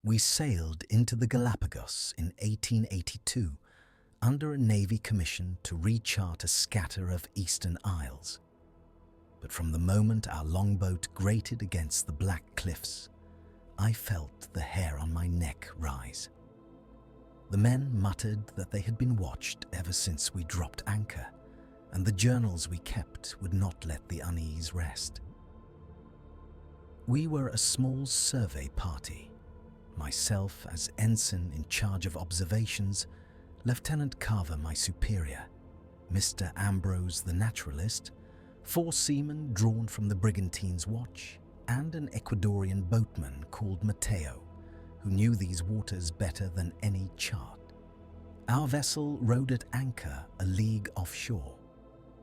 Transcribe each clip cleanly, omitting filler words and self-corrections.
We sailed into the Galapagos in 1882 under a Navy commission to rechart a scatter of eastern isles. But from the moment our longboat grated against the black cliffs, I felt the hair on my neck rise. The men muttered that they had been watched ever since we dropped anchor, and the journals we kept would not let the unease rest. We were a small survey party, myself as ensign in charge of observations, Lieutenant Carver my superior, Mr. Ambrose the naturalist, 4 seamen drawn from the brigantine's watch, and an Ecuadorian boatman called Mateo, who knew these waters better than any chart. Our vessel rode at anchor a league offshore.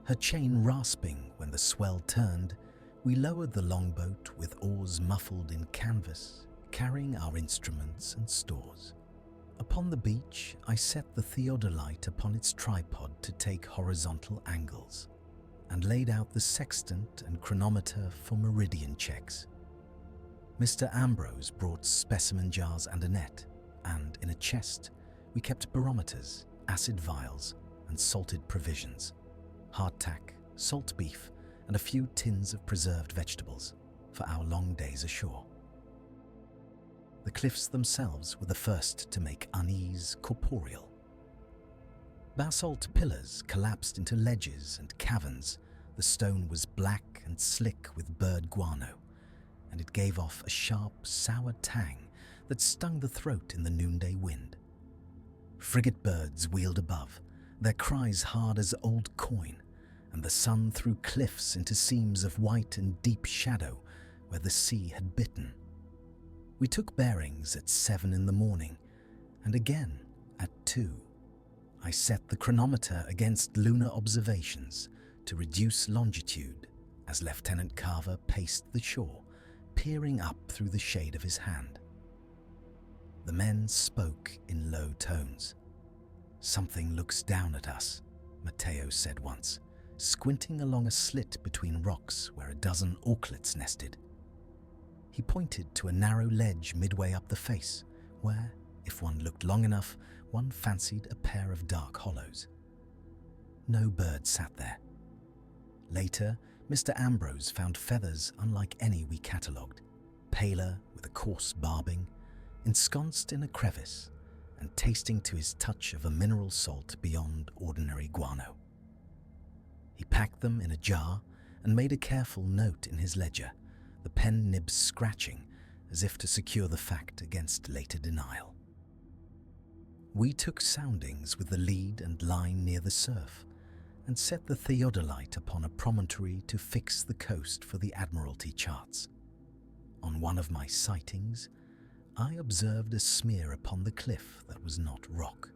Her chain rasping when the swell turned, we lowered the longboat with oars muffled in canvas, carrying our instruments and stores. Upon the beach, I set the theodolite upon its tripod to take horizontal angles, and laid out the sextant and chronometer for meridian checks. Mr. Ambrose brought specimen jars and a net, and in a chest we kept barometers, acid vials, and salted provisions, hardtack, salt beef, and a few tins of preserved vegetables for our long days ashore. The cliffs themselves were the first to make unease corporeal. Basalt pillars collapsed into ledges and caverns. The stone was black and slick with bird guano, and it gave off a sharp, sour tang that stung the throat in the noonday wind. Frigate birds wheeled above, their cries hard as old coin, and the sun threw cliffs into seams of white and deep shadow where the sea had bitten. We took bearings at 7 in the morning, and again at 2. I set the chronometer against lunar observations to reduce longitude as Lieutenant Carver paced the shore, peering up through the shade of his hand. The men spoke in low tones. "Something looks down at us," Mateo said once, squinting along a slit between rocks where a dozen auklets nested. He pointed to a narrow ledge midway up the face, where, if one looked long enough, one fancied a pair of dark hollows. No bird sat there. Later, Mr. Ambrose found feathers unlike any we catalogued, paler with a coarse barbing, ensconced in a crevice, and tasting to his touch of a mineral salt beyond ordinary guano. He packed them in a jar and made a careful note in his ledger, the pen nibs scratching as if to secure the fact against later denial. We took soundings with the lead and line near the surf and set the theodolite upon a promontory to fix the coast for the Admiralty charts. On one of my sightings, I observed a smear upon the cliff that was not rock,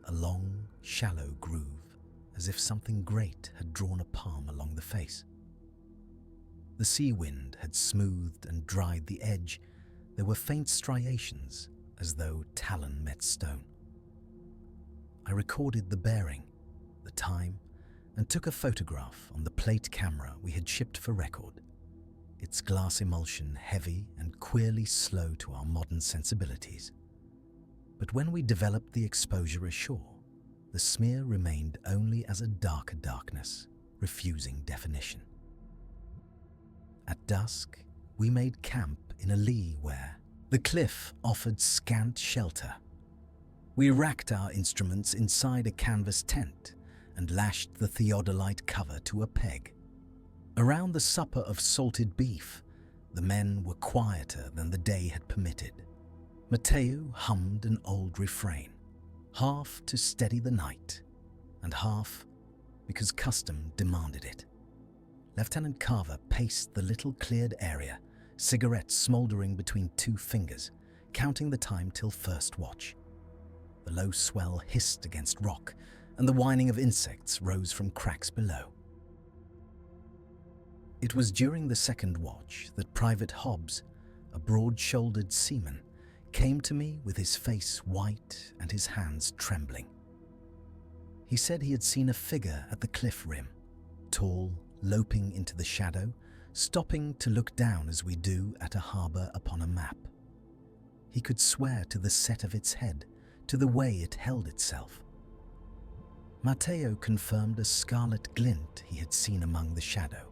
a long, shallow groove, as if something great had drawn a palm along the face. The sea wind had smoothed and dried the edge. There were faint striations, as though talon met stone. I recorded the bearing, the time, and took a photograph on the plate camera we had shipped for record, its glass emulsion heavy and queerly slow to our modern sensibilities. But when we developed the exposure ashore, the smear remained only as a darker darkness, refusing definition. At dusk, we made camp in a lee where the cliff offered scant shelter. We racked our instruments inside a canvas tent and lashed the theodolite cover to a peg. Around the supper of salted beef, the men were quieter than the day had permitted. Mateo hummed an old refrain, half to steady the night, and half because custom demanded it. Lieutenant Carver paced the little cleared area, cigarette smouldering between 2 fingers, counting the time till first watch. The low swell hissed against rock, and the whining of insects rose from cracks below. It was during the second watch that Private Hobbs, a broad-shouldered seaman, came to me with his face white and his hands trembling. He said he had seen a figure at the cliff rim, tall, loping into the shadow, stopping to look down as we do at a harbour upon a map. He could swear to the set of its head, to the way it held itself. Matteo confirmed a scarlet glint he had seen among the shadow,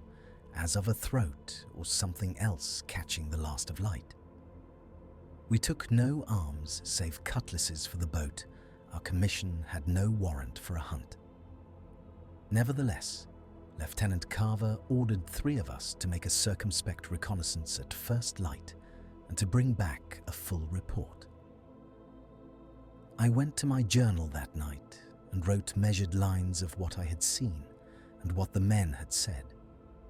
as of a throat or something else catching the last of light. We took no arms save cutlasses for the boat. Our commission had no warrant for a hunt. Nevertheless, Lieutenant Carver ordered 3 of us to make a circumspect reconnaissance at first light and to bring back a full report. I went to my journal that night and wrote measured lines of what I had seen and what the men had said,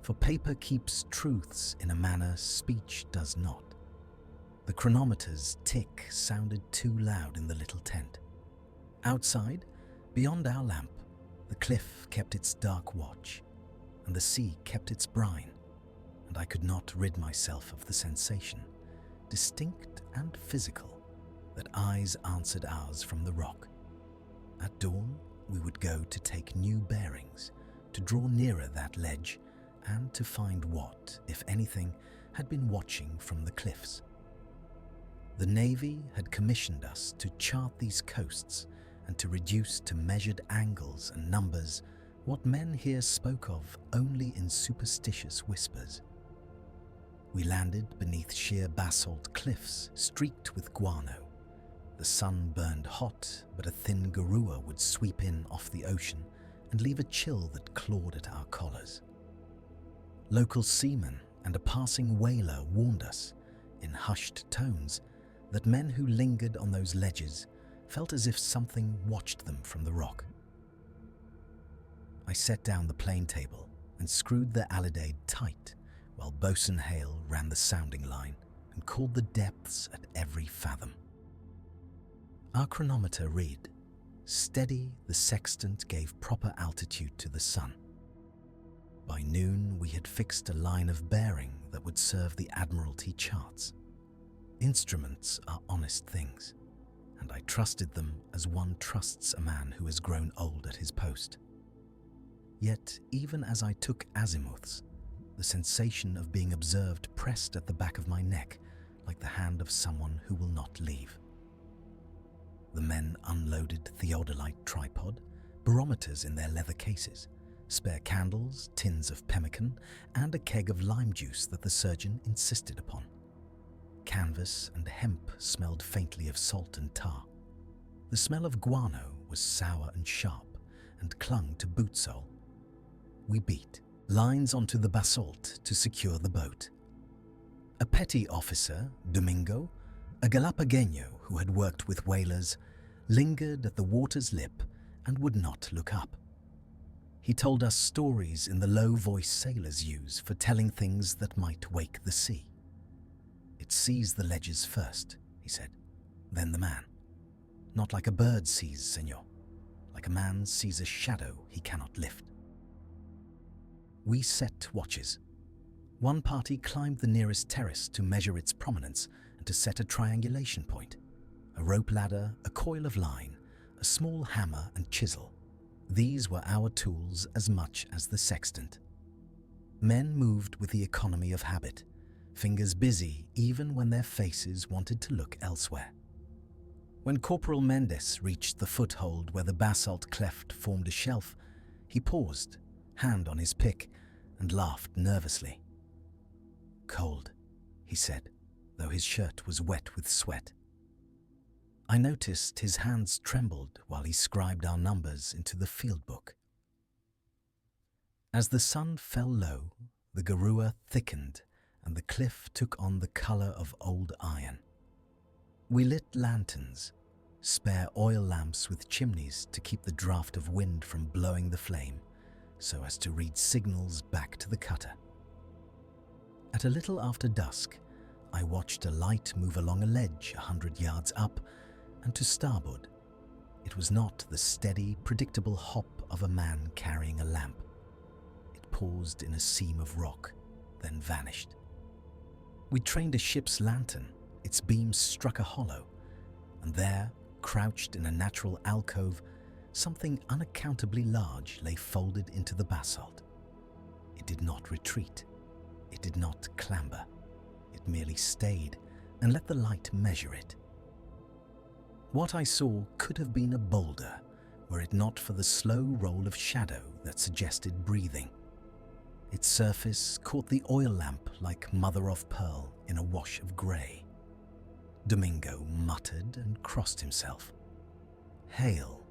for paper keeps truths in a manner speech does not. The chronometer's tick sounded too loud in the little tent. Outside, beyond our lamp, the cliff kept its dark watch, and the sea kept its brine, and I could not rid myself of the sensation, distinct and physical, that eyes answered ours from the rock. At dawn, we would go to take new bearings, to draw nearer that ledge, and to find what, if anything, had been watching from the cliffs. The Navy had commissioned us to chart these coasts and to reduce to measured angles and numbers what men here spoke of only in superstitious whispers. We landed beneath sheer basalt cliffs streaked with guano. The sun burned hot, but a thin garua would sweep in off the ocean and leave a chill that clawed at our collars. Local seamen and a passing whaler warned us, in hushed tones, that men who lingered on those ledges felt as if something watched them from the rock. I set down the plane table and screwed the alidade tight while Bosun Hale ran the sounding line and called the depths at every fathom. Our chronometer read, steady, the sextant gave proper altitude to the sun. By noon, we had fixed a line of bearing that would serve the Admiralty charts. Instruments are honest things, and I trusted them as one trusts a man who has grown old at his post. Yet, even as I took azimuths, the sensation of being observed pressed at the back of my neck like the hand of someone who will not leave. The men unloaded theodolite tripod, barometers in their leather cases, spare candles, tins of pemmican, and a keg of lime juice that the surgeon insisted upon. Canvas and hemp smelled faintly of salt and tar. The smell of guano was sour and sharp and clung to boot sole. We beat lines onto the basalt to secure the boat. A petty officer, Domingo, a Galapagueño who had worked with whalers, lingered at the water's lip and would not look up. He told us stories in the low voice sailors use for telling things that might wake the sea. It sees the ledges first, he said, then the man. Not like a bird sees, senor. Like a man sees a shadow he cannot lift. We set watches. One party climbed the nearest terrace to measure its prominence and to set a triangulation point. A rope ladder, a coil of line, a small hammer and chisel. These were our tools as much as the sextant. Men moved with the economy of habit, fingers busy even when their faces wanted to look elsewhere. When Corporal Mendes reached the foothold where the basalt cleft formed a shelf, he paused, hand on his pick, and laughed nervously. "Cold," he said, though his shirt was wet with sweat. I noticed his hands trembled while he scribed our numbers into the field book. As the sun fell low, the garua thickened and the cliff took on the color of old iron. We lit lanterns, spare oil lamps with chimneys to keep the draught of wind from blowing the flame, so as to read signals back to the cutter. At a little after dusk, I watched a light move along a ledge 100 yards up and to starboard. It was not the steady, predictable hop of a man carrying a lamp. It paused in a seam of rock, then vanished. We trained a ship's lantern. Its beams struck a hollow, and there, crouched in a natural alcove, something unaccountably large lay folded into the basalt. It did not retreat. It did not clamber. It merely stayed and let the light measure it. What I saw could have been a boulder, were it not for the slow roll of shadow that suggested breathing. Its surface caught the oil lamp like mother of pearl in a wash of grey. Domingo muttered and crossed himself. Hale,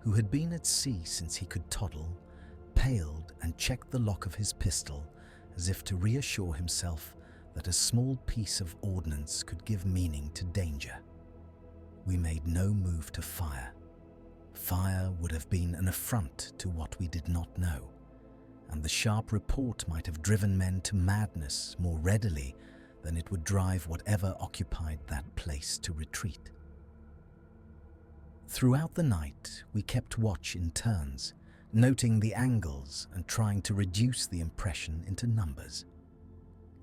who had been at sea since he could toddle, paled and checked the lock of his pistol as if to reassure himself that a small piece of ordnance could give meaning to danger. We made no move to fire. Fire would have been an affront to what we did not know, and the sharp report might have driven men to madness more readily than it would drive whatever occupied that place to retreat. Throughout the night, we kept watch in turns, noting the angles and trying to reduce the impression into numbers.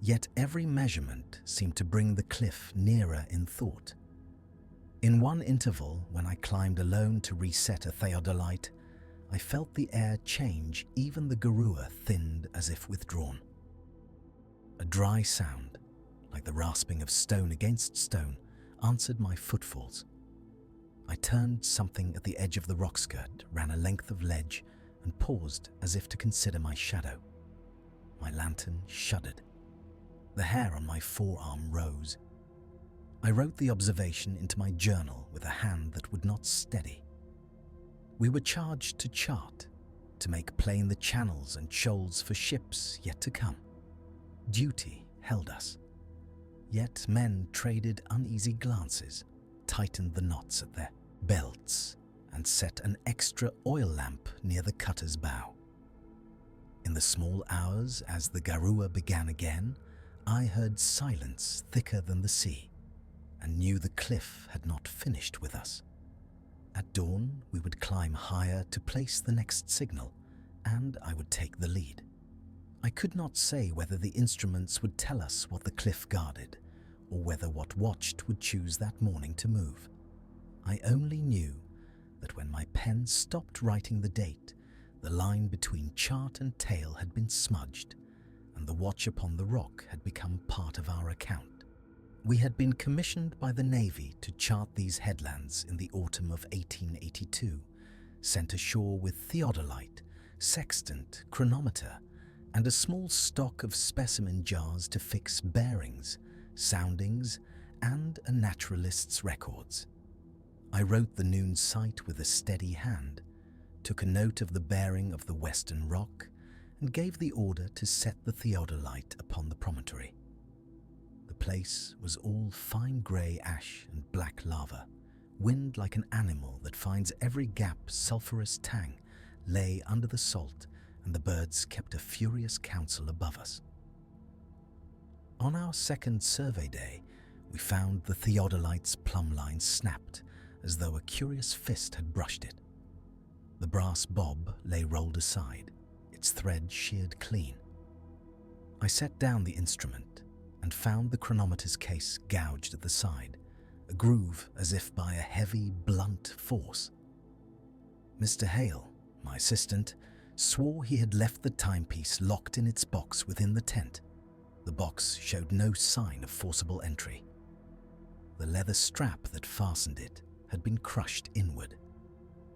Yet every measurement seemed to bring the cliff nearer in thought. In one interval, when I climbed alone to reset a theodolite, I felt the air change, even the garua thinned as if withdrawn. A dry sound, like the rasping of stone against stone, answered my footfalls. I turned something at the edge of the rock skirt, ran a length of ledge, and paused as if to consider my shadow. My lantern shuddered. The hair on my forearm rose. I wrote the observation into my journal with a hand that would not steady. We were charged to chart, to make plain the channels and shoals for ships yet to come. Duty held us. Yet men traded uneasy glances, tightened the knots at their belts, and set an extra oil lamp near the cutter's bow. In the small hours, as the garua began again, I heard silence thicker than the sea, and knew the cliff had not finished with us. At dawn, we would climb higher to place the next signal, and I would take the lead. I could not say whether the instruments would tell us what the cliff guarded, or whether what watched would choose that morning to move. I only knew that when my pen stopped writing the date, the line between chart and tale had been smudged, and the watch upon the rock had become part of our account. We had been commissioned by the Navy to chart these headlands in the autumn of 1882, sent ashore with theodolite, sextant, chronometer, and a small stock of specimen jars to fix bearings, soundings, and a naturalist's records. I wrote the noon site with a steady hand, took a note of the bearing of the western rock, and gave the order to set the theodolite upon the promontory. The place was all fine grey ash and black lava, wind like an animal that finds every gap sulphurous tang lay under the salt, and the birds kept a furious council above us. On our second survey day, we found the theodolite's plumb line snapped, as though a curious fist had brushed it. The brass bob lay rolled aside, its thread sheared clean. I set down the instrument and found the chronometer's case gouged at the side, a groove as if by a heavy, blunt force. Mr. Hale, my assistant, swore he had left the timepiece locked in its box within the tent. The box showed no sign of forcible entry. The leather strap that fastened it had been crushed inward.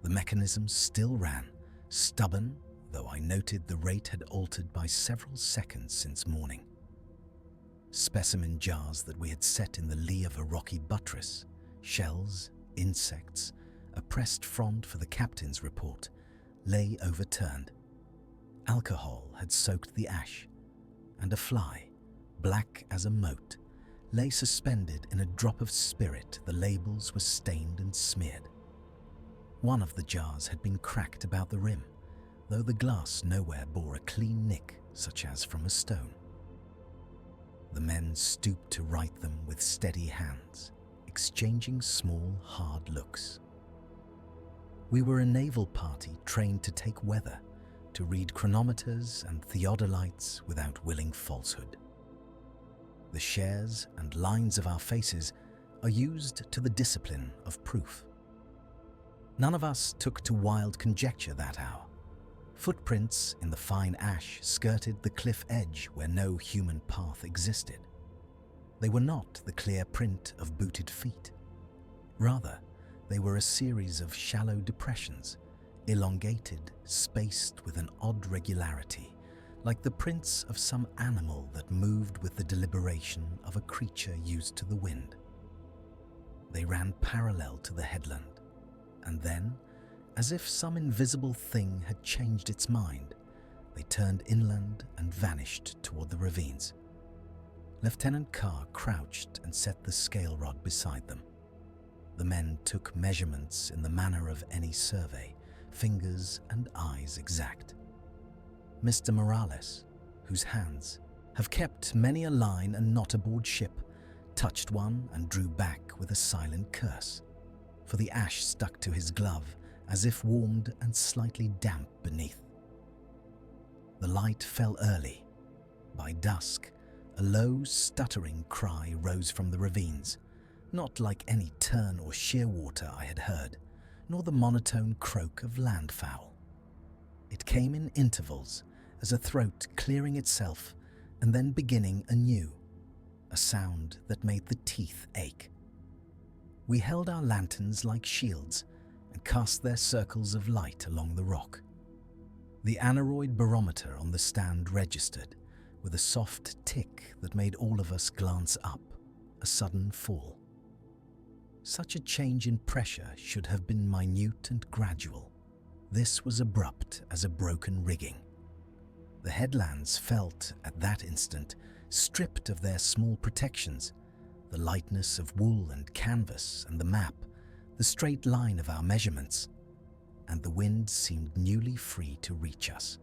The mechanism still ran, stubborn, though I noted the rate had altered by several seconds since morning. Specimen jars that we had set in the lee of a rocky buttress, shells, insects, a pressed frond for the captain's report, lay overturned. Alcohol had soaked the ash, and a fly, black as a mote, lay suspended in a drop of spirit. The labels were stained and smeared. One of the jars had been cracked about the rim, though the glass nowhere bore a clean nick such as from a stone. The men stooped to write them with steady hands, exchanging small, hard looks. We were a naval party trained to take weather, to read chronometers and theodolites without willing falsehood. The shares and lines of our faces are used to the discipline of proof. None of us took to wild conjecture that hour. Footprints in the fine ash skirted the cliff edge where no human path existed. They were not the clear print of booted feet. Rather, They were a series of shallow depressions, elongated, spaced with an odd regularity, like the prints of some animal that moved with the deliberation of a creature used to the wind. They ran parallel to the headland, and then, as if some invisible thing had changed its mind, they turned inland and vanished toward the ravines. Lieutenant Carr crouched and set the scale rod beside them. The men took measurements in the manner of any survey, fingers and eyes exact. Mr. Morales, whose hands have kept many a line and knot aboard ship, touched one and drew back with a silent curse, for the ash stuck to his glove as if warmed and slightly damp beneath. The light fell early. By dusk, a low, stuttering cry rose from the ravines, not like any tern or shearwater I had heard, nor the monotone croak of landfowl. It came in intervals, as a throat clearing itself and then beginning anew, a sound that made the teeth ache. We held our lanterns like shields and cast their circles of light along the rock. The aneroid barometer on the stand registered, with a soft tick that made all of us glance up, a sudden fall. Such a change in pressure should have been minute and gradual. This was abrupt as a broken rigging. The headlands felt, at that instant, stripped of their small protections, the lightness of wool and canvas and the map, the straight line of our measurements, and the wind seemed newly free to reach us.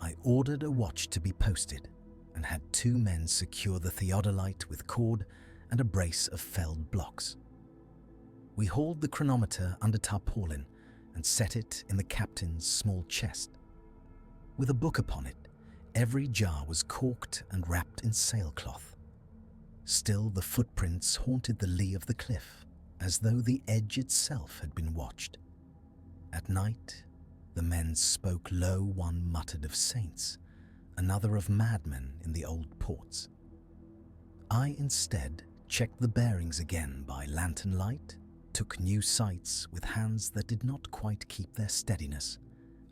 I ordered a watch to be posted and had 2 men secure the theodolite with cord and a brace of felled blocks. We hauled the chronometer under tarpaulin and set it in the captain's small chest. With a book upon it, every jar was corked and wrapped in sailcloth. Still, the footprints haunted the lee of the cliff, as though the edge itself had been watched. At night, the men spoke low. One muttered of saints, another of madmen in the old ports. I instead checked the bearings again by lantern light, took new sights with hands that did not quite keep their steadiness,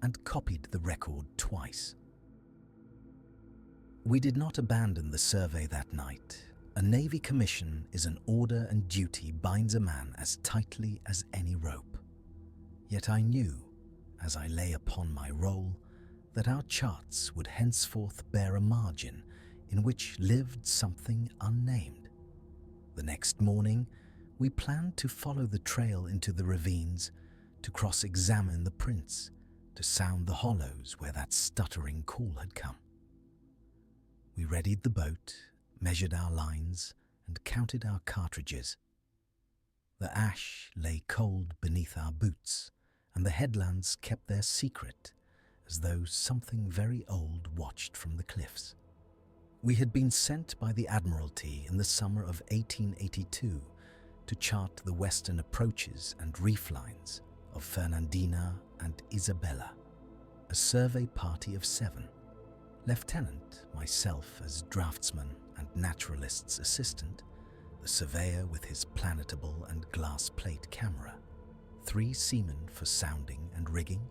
and copied the record twice. We did not abandon the survey that night. A Navy commission is an order, and duty binds a man as tightly as any rope. Yet I knew, as I lay upon my roll, that our charts would henceforth bear a margin in which lived something unnamed. The next morning, we planned to follow the trail into the ravines, to cross-examine the prints, to sound the hollows where that stuttering call had come. We readied the boat, measured our lines, and counted our cartridges. The ash lay cold beneath our boots, and the headlands kept their secret, as though something very old watched from the cliffs. We had been sent by the Admiralty in the summer of 1882 to chart the western approaches and reef lines of Fernandina and Isabella, a survey party of 7. Lieutenant, myself as draftsman and naturalist's assistant, the surveyor with his planetable and glass plate camera, 3 seamen for sounding and rigging,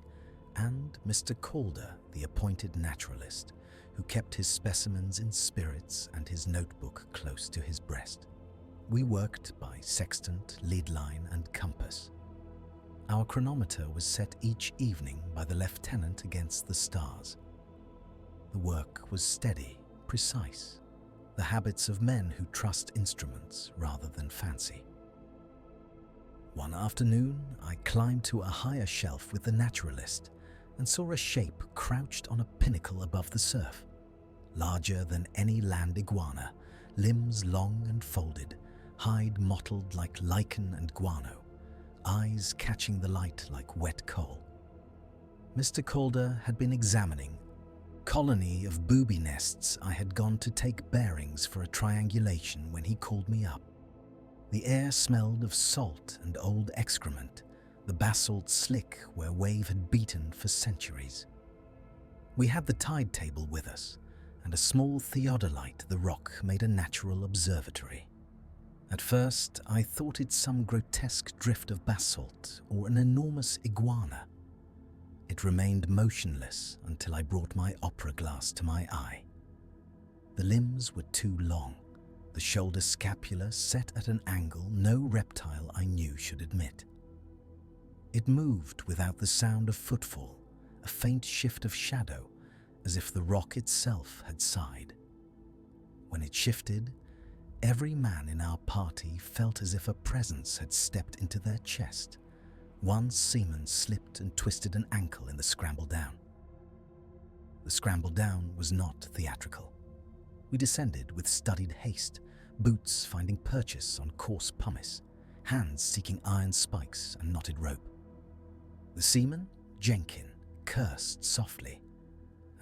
and Mr. Calder, the appointed naturalist, who kept his specimens in spirits and his notebook close to his breast. We worked by sextant, lead line, and compass. Our chronometer was set each evening by the lieutenant against the stars. The work was steady, precise, the habits of men who trust instruments rather than fancy. One afternoon, I climbed to a higher shelf with the naturalist and saw a shape crouched on a pinnacle above the surf, larger than any land iguana, limbs long and folded, hide mottled like lichen and guano, eyes catching the light like wet coal. Mr. Calder had been examining colony of booby nests. I had gone to take bearings for a triangulation when he called me up. The air smelled of salt and old excrement, the basalt slick where wave had beaten for centuries. We had the tide table with us, and a small theodolite the rock made a natural observatory. At first, I thought it some grotesque drift of basalt or an enormous iguana. It remained motionless until I brought my opera glass to my eye. The limbs were too long, the shoulder scapula set at an angle no reptile I knew should admit. It moved without the sound of footfall, a faint shift of shadow, as if the rock itself had sighed. When it shifted, every man in our party felt as if a presence had stepped into their chest. One seaman slipped and twisted an ankle in the scramble down. The scramble down was not theatrical. We descended with studied haste, boots finding purchase on coarse pumice, hands seeking iron spikes and knotted rope. The seaman, Jenkin, cursed softly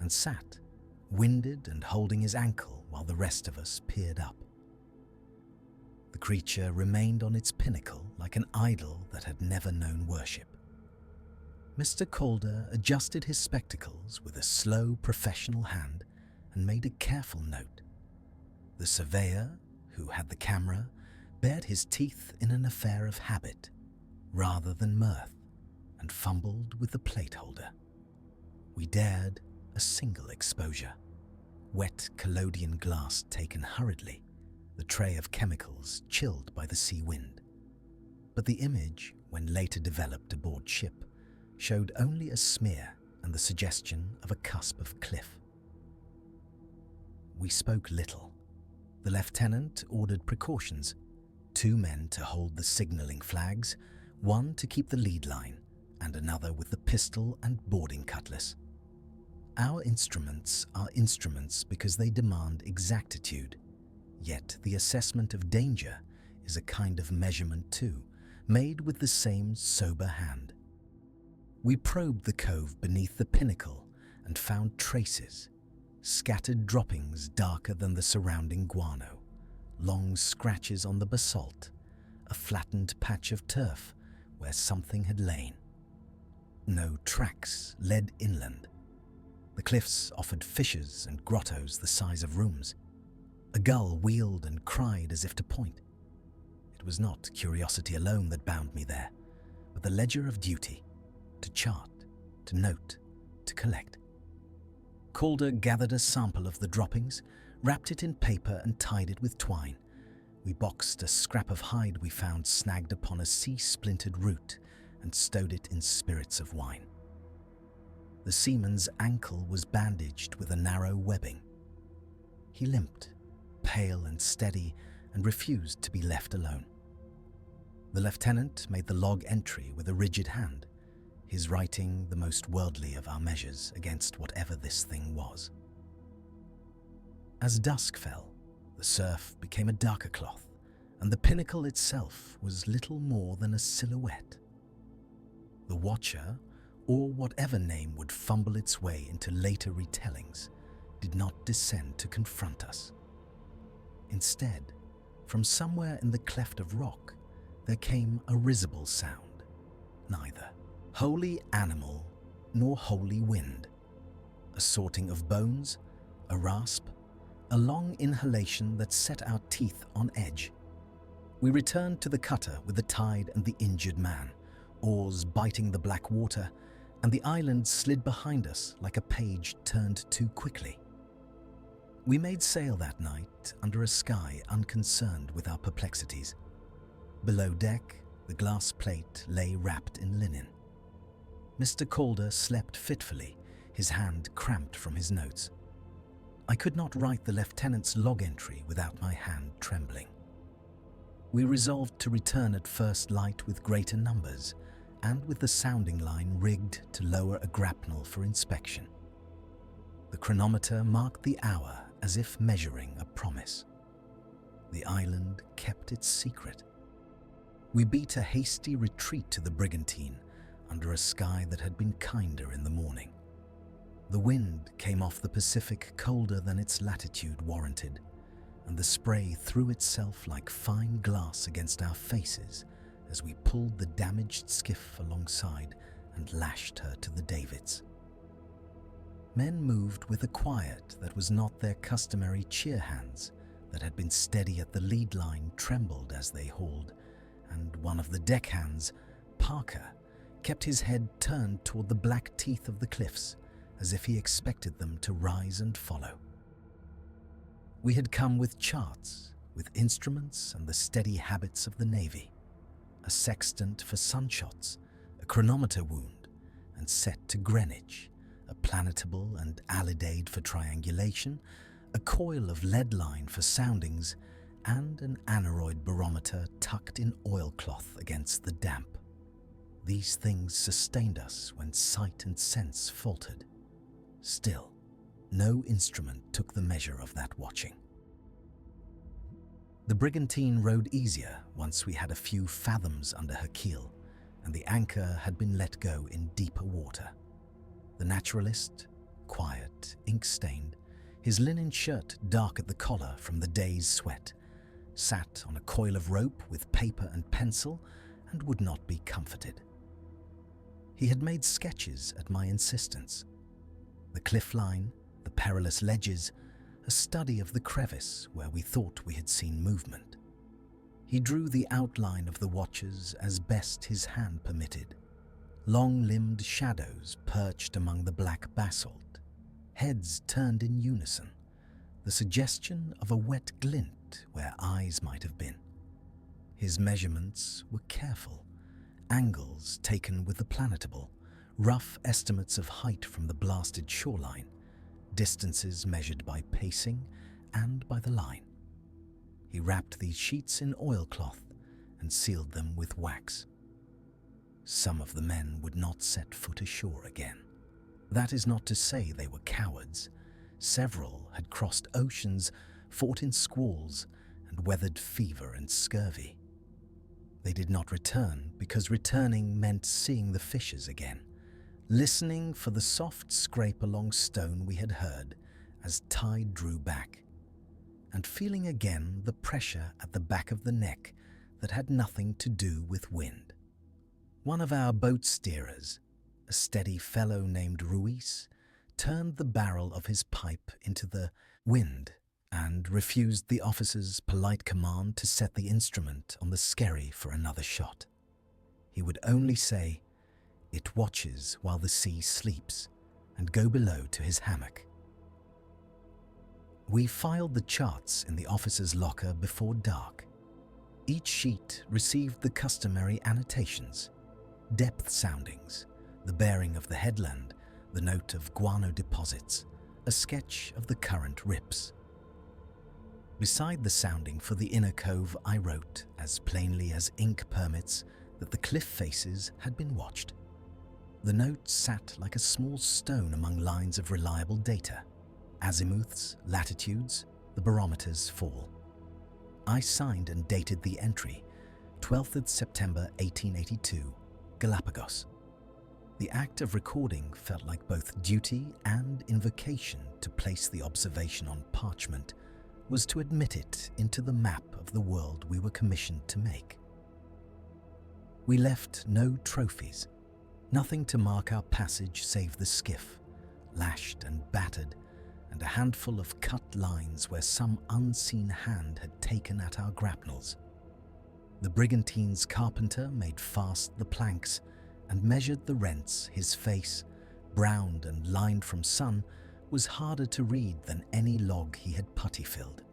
and sat, winded and holding his ankle while the rest of us peered up. The creature remained on its pinnacle like an idol that had never known worship. Mr. Calder adjusted his spectacles with a slow, professional hand and made a careful note. The surveyor, who had the camera, bared his teeth in an affair of habit rather than mirth and fumbled with the plate holder. We dared a single exposure. Wet collodion glass taken hurriedly, the tray of chemicals chilled by the sea wind. But the image, when later developed aboard ship, showed only a smear and the suggestion of a cusp of cliff. We spoke little. The lieutenant ordered precautions, 2 men to hold the signalling flags, 1 to keep the lead line, and another with the pistol and boarding cutlass. Our instruments are instruments because they demand exactitude, yet the assessment of danger is a kind of measurement too, made with the same sober hand. We probed the cove beneath the pinnacle and found traces, scattered droppings darker than the surrounding guano, long scratches on the basalt, a flattened patch of turf where something had lain. No tracks led inland. The cliffs offered fissures and grottos the size of rooms. A gull wheeled and cried as if to point. It was not curiosity alone that bound me there, but the ledger of duty, to chart, to note, to collect. Calder gathered a sample of the droppings, wrapped it in paper and tied it with twine. We boxed a scrap of hide we found snagged upon a sea-splintered root and stowed it in spirits of wine. The seaman's ankle was bandaged with a narrow webbing. He limped, pale and steady, and refused to be left alone. The lieutenant made the log entry with a rigid hand, his writing the most worldly of our measures against whatever this thing was. As dusk fell, the surf became a darker cloth, and the pinnacle itself was little more than a silhouette. The watcher, or whatever name would fumble its way into later retellings, did not descend to confront us. Instead, from somewhere in the cleft of rock, there came a risible sound, neither wholly animal nor wholly wind, a sorting of bones, a rasp, a long inhalation that set our teeth on edge. We returned to the cutter with the tide and the injured man, oars biting the black water, and the island slid behind us like a page turned too quickly. We made sail that night under a sky unconcerned with our perplexities. Below deck, the glass plate lay wrapped in linen. Mr. Calder slept fitfully, his hand cramped from his notes. I could not write the lieutenant's log entry without my hand trembling. We resolved to return at first light with greater numbers, and with the sounding line rigged to lower a grapnel for inspection. The chronometer marked the hour as if measuring a promise. The island kept its secret. We beat a hasty retreat to the brigantine under a sky that had been kinder in the morning. The wind came off the Pacific colder than its latitude warranted, and the spray threw itself like fine glass against our faces as we pulled the damaged skiff alongside and lashed her to the davits. Men moved with a quiet that was not their customary cheer hands that had been steady at the lead line trembled as they hauled, and one of the deckhands, Parker, kept his head turned toward the black teeth of the cliffs, as if he expected them to rise and follow. We had come with charts, with instruments and the steady habits of the Navy, a sextant for sunshots, a chronometer wound, and set to Greenwich, a planetable and alidade for triangulation, a coil of lead line for soundings, and an aneroid barometer tucked in oilcloth against the damp. These things sustained us when sight and sense faltered. Still, no instrument took the measure of that watching. The brigantine rode easier once we had a few fathoms under her keel, and the anchor had been let go in deeper water. The naturalist, quiet, ink-stained, his linen shirt dark at the collar from the day's sweat, sat on a coil of rope with paper and pencil and would not be comforted. He had made sketches at my insistence. The cliff line, the perilous ledges, a study of the crevice where we thought we had seen movement. He drew the outline of the watchers as best his hand permitted. Long-limbed shadows perched among the black basalt, heads turned in unison, the suggestion of a wet glint where eyes might have been. His measurements were careful, angles taken with the planetable, rough estimates of height from the blasted shoreline, distances measured by pacing and by the line. He wrapped these sheets in oilcloth and sealed them with wax. Some of the men would not set foot ashore again. That is not to say they were cowards. Several had crossed oceans, fought in squalls, and weathered fever and scurvy. They did not return because returning meant seeing the fishes again, listening for the soft scrape along stone we had heard as tide drew back, and feeling again the pressure at the back of the neck that had nothing to do with wind. One of our boat steerers, a steady fellow named Ruiz, turned the barrel of his pipe into the wind and refused the officer's polite command to set the instrument on the skerry for another shot. He would only say, "It watches while the sea sleeps," and go below to his hammock. We filed the charts in the officer's locker before dark. Each sheet received the customary annotations, depth soundings, the bearing of the headland, the note of guano deposits, a sketch of the current rips. Beside the sounding for the inner cove, I wrote, as plainly as ink permits, that the cliff faces had been watched. The note sat like a small stone among lines of reliable data, azimuths, latitudes, the barometer's fall. I signed and dated the entry, 12th of September 1882, Galapagos. The act of recording felt like both duty and invocation. To place the observation on parchment was to admit it into the map of the world we were commissioned to make. We left no trophies, nothing to mark our passage save the skiff, lashed and battered, and a handful of cut lines where some unseen hand had taken at our grapnels. The brigantine's carpenter made fast the planks and measured the rents. His face, browned and lined from sun, was harder to read than any log he had putty-filled.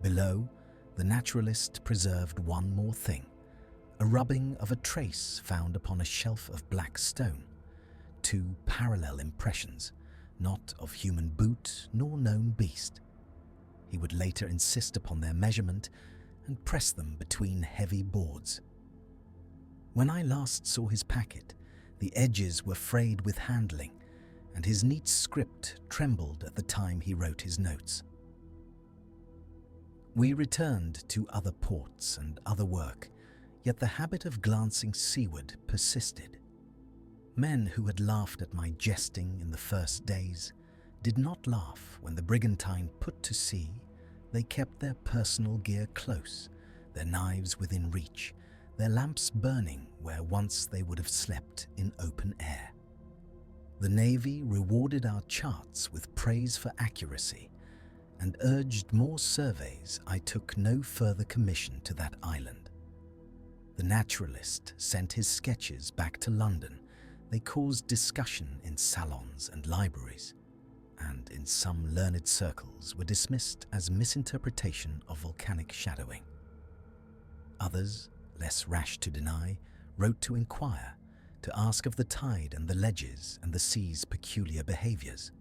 Below, the naturalist preserved one more thing, a rubbing of a trace found upon a shelf of black stone, two parallel impressions, not of human boot nor known beast. He would later insist upon their measurement and press them between heavy boards. When I last saw his packet, the edges were frayed with handling, and his neat script trembled at the time he wrote his notes. We returned to other ports and other work, yet the habit of glancing seaward persisted. Men who had laughed at my jesting in the first days did not laugh when the brigantine put to sea. They kept their personal gear close, their knives within reach, their lamps burning where once they would have slept in open air. The Navy rewarded our charts with praise for accuracy, and urged more surveys, I took no further commission to that island. The naturalist sent his sketches back to London. They caused discussion in salons and libraries, and in some learned circles were dismissed as misinterpretation of volcanic shadowing. Others, less rash to deny, wrote to inquire, to ask of the tide and the ledges and the sea's peculiar behaviours.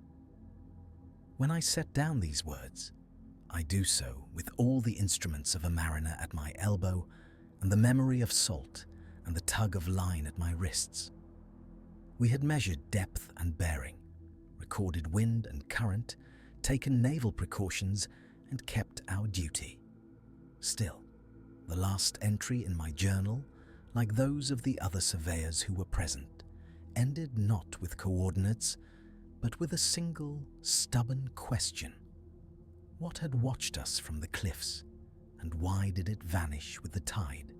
When I set down these words, I do so with all the instruments of a mariner at my elbow and the memory of salt and the tug of line at my wrists. We had measured depth and bearing, recorded wind and current, taken naval precautions, and kept our duty. Still, the last entry in my journal, like those of the other surveyors who were present, ended not with coordinates, but with a single, stubborn question. What had watched us from the cliffs, and why did it vanish with the tide?